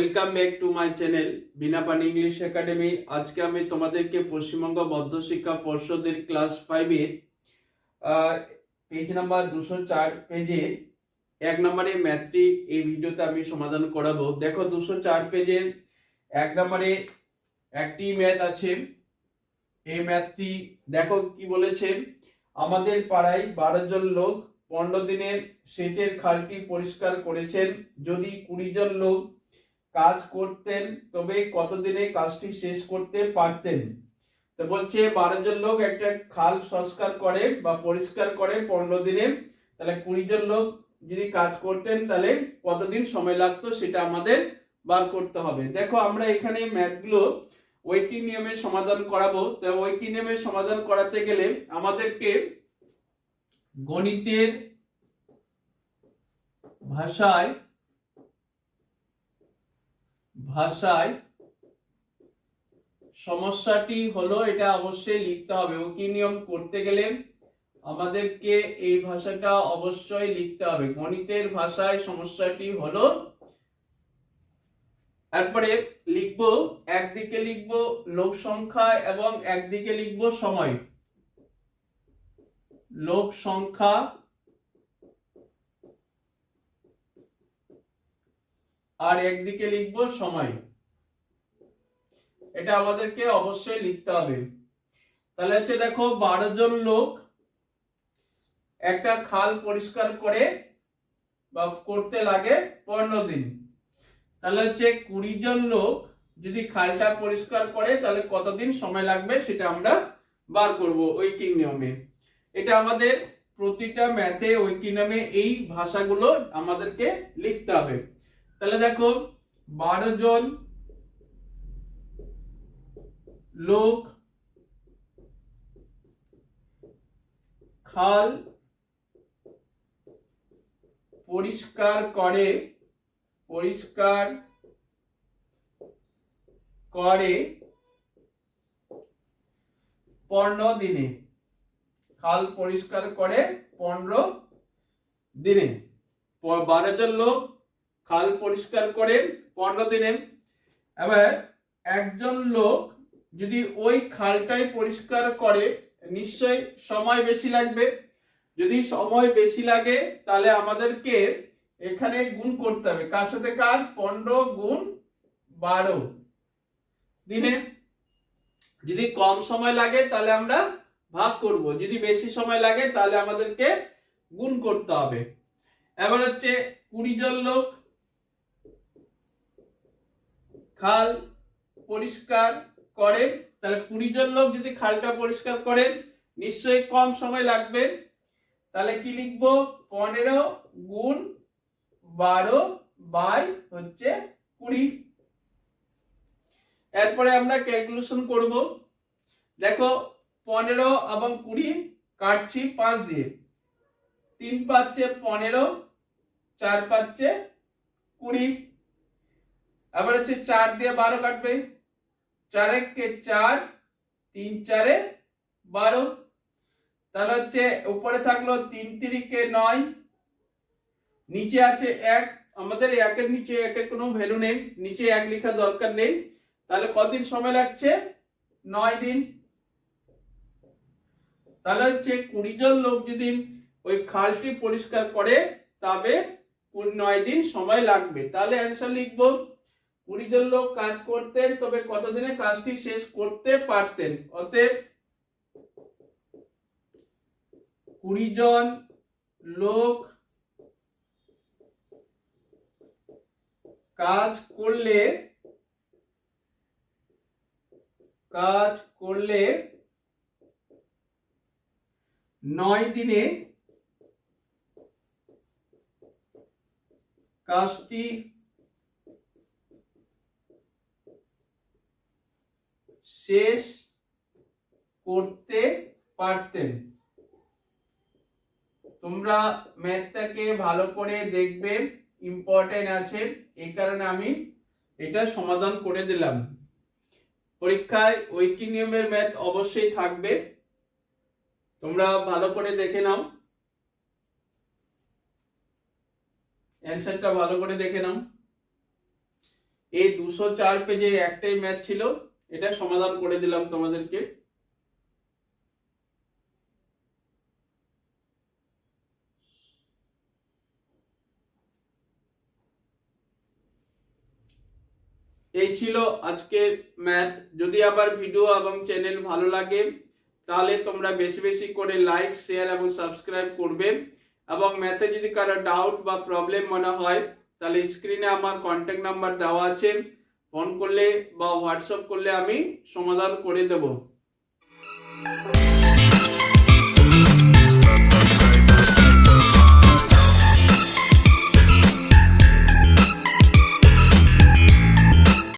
Welcome back to my channel Bina Pani English academy. আজকে আমি তোমাদেরকে পশ্চিমবঙ্গ বদ্ধ শিক্ষা পর্ষদের ক্লাস 5 এর পেজ নাম্বার 204 পেজে 1 নম্বরে ম্যাথটি এই ভিডিওতে আমি সমাধান করাবো। দেখো 204 পেজে 1 নম্বরে একটি ম্যাথ আছে। এই ম্যাথটি দেখো কি বলেছে, আমাদের পাড়ায় 12 জন লোক 15 দিনে সেচের খালটি পরিষ্কার করেছেন। যদি 20 জন লোক কাজ করতেন তবে কতদিনে কাজটি শেষ করতে পারতেন। তো বলছে 12 জন লোক একটা খাল সংস্কার করে বা পরিষ্কার করে 15 দিনে, তাহলে 20 জন লোক যদি কাজ করতেন তাহলে কতদিন সময় লাগতো সেটা আমাদের বার করতে হবে। দেখো আমরা এখানে ম্যাথগুলো ঐকিক নিয়মে সমাধান করাবো। তো ঐকিক নিয়মে সমাধান করাতে গেলে আমাদেরকে গণিতের ভাষায় সমস্যাটি হলো এটা অবশ্যই লিখতে হবে। ঐকিক নিয়ম করতে গেলে আমাদেরকে এই ভাষাটা অবশ্যই লিখতে হবে। গণিতের ভাষায় সমস্যাটি হলো, তারপরে লিখবো, একদিকে লিখবো লোক সংখ্যা এবং একদিকে লিখবো সময়। লোক সংখ্যা আর একদিকে লিখবো সময়, এটা আমাদেরকে অবশ্যই লিখতে হবে। তাহলে হচ্ছে দেখো 12 জন লোক একটা খাল পরিষ্কার করে বা করতে লাগে 15 দিন, তাহলে হচ্ছে 20 জন লোক যদি খালটা পরিষ্কার করে তাহলে কতদিন সময় লাগবে সেটা আমরা বার করব ঐকিক নিয়মে। এটা আমাদের প্রতিটা ম্যাথে ঐকিক নিয়মে এই ভাষাগুলো আমাদেরকে লিখতে হবে। তাহলে দেখো 12 জন লোক খাল পরিষ্কার করে 15 দিনে। খাল পরিষ্কার করে 15 দিনে। 12 জন লোক খাল পরিষ্কার করে 15 দিনে। এবার একজন লোক যদি ওই খালটাই পরিষ্কার করে নিশ্চয়ই সময় বেশি লাগবে। যদি সময় বেশি লাগে তাহলে আমাদেরকে এখানে গুণ করতে হবে। কার সাথে কার? 15 গুণ 12 দিনে। যদি কম সময় লাগে তাহলে আমরা ভাগ করব, যদি বেশি সময় লাগে তাহলে আমাদেরকে গুণ করতে হবে। এবার হচ্ছে 20 জন লোক খাল পরিষ্কার করে, তাহলে 20 জন লোক যদি খালটা পরিষ্কার করে নিশ্চয়ই কম সময় লাগবে। তাহলে কি লিখবো? 15 গুণ 12 বাই হচ্ছে 20। এরপরে আমরা ক্যালকুলেশন করব। দেখো 15 এবং 20 কাটছি 5 দিয়ে। 3 পাঁচে 15, 4 পাঁচে 20। আবার হচ্ছে 4 দিয়ে 12 কাটবে, 4 একে 4, 3 4 12। তাহলে হচ্ছে উপরে থাকলো 3 3 9, নিচে আছে 1। আমাদের 1 এর নিচে 1 এর কোনো ভ্যালু নেই, নিচে 1 লেখা দরকার নেই। তাহলে কতদিন সময় লাগছে? 9 দিন। তাহলে হচ্ছে 20 জন লোক যদি ওই খালটি পরিষ্কার করে তবে 9 দিন সময় লাগবে। তাহলে অ্যানসার লিখবো 20 জন লোক কাজ করতেন তবে কতদিনে কাজটি শেষ করতে পারতেন। অতএব 20 জন লোক কাজ করলে 9 দিনে কাজটি শেষ করতে পারতেন। তোমরা ম্যাথটাকে ভালো করে দেখবে, ইম্পর্টেন্ট আছে, এই কারণে আমি এটা সমাধান করে দিলাম। পরীক্ষায় ঐকিক নিয়মের ম্যাথ অবশ্যই থাকবে, তোমরা ভালো করে দেখে নাও, অ্যানসারটা ভালো করে দেখে নাও। এই 204 পেজে একটাই ম্যাথ ছিল, এটা সমাধান করে দিলাম তোমাদেরকে। এই ছিল আজকের ম্যাথ। যদি আবার ভিডিও এবং চ্যানেল ভালো লাগে তাহলে তোমরা বেশি বেশি করে লাইক, শেয়ার এবং সাবস্ক্রাইব করবে। এবং ম্যাথে যদি কারো ডাউট বা প্রবলেম মনে হয় তাহলে স্ক্রিনে আমার কন্ট্যাক্ট নাম্বার দেওয়া আছে, ফোন করলে বা হোয়াটসঅ্যাপ করলে আমি সমাধান করে দেব।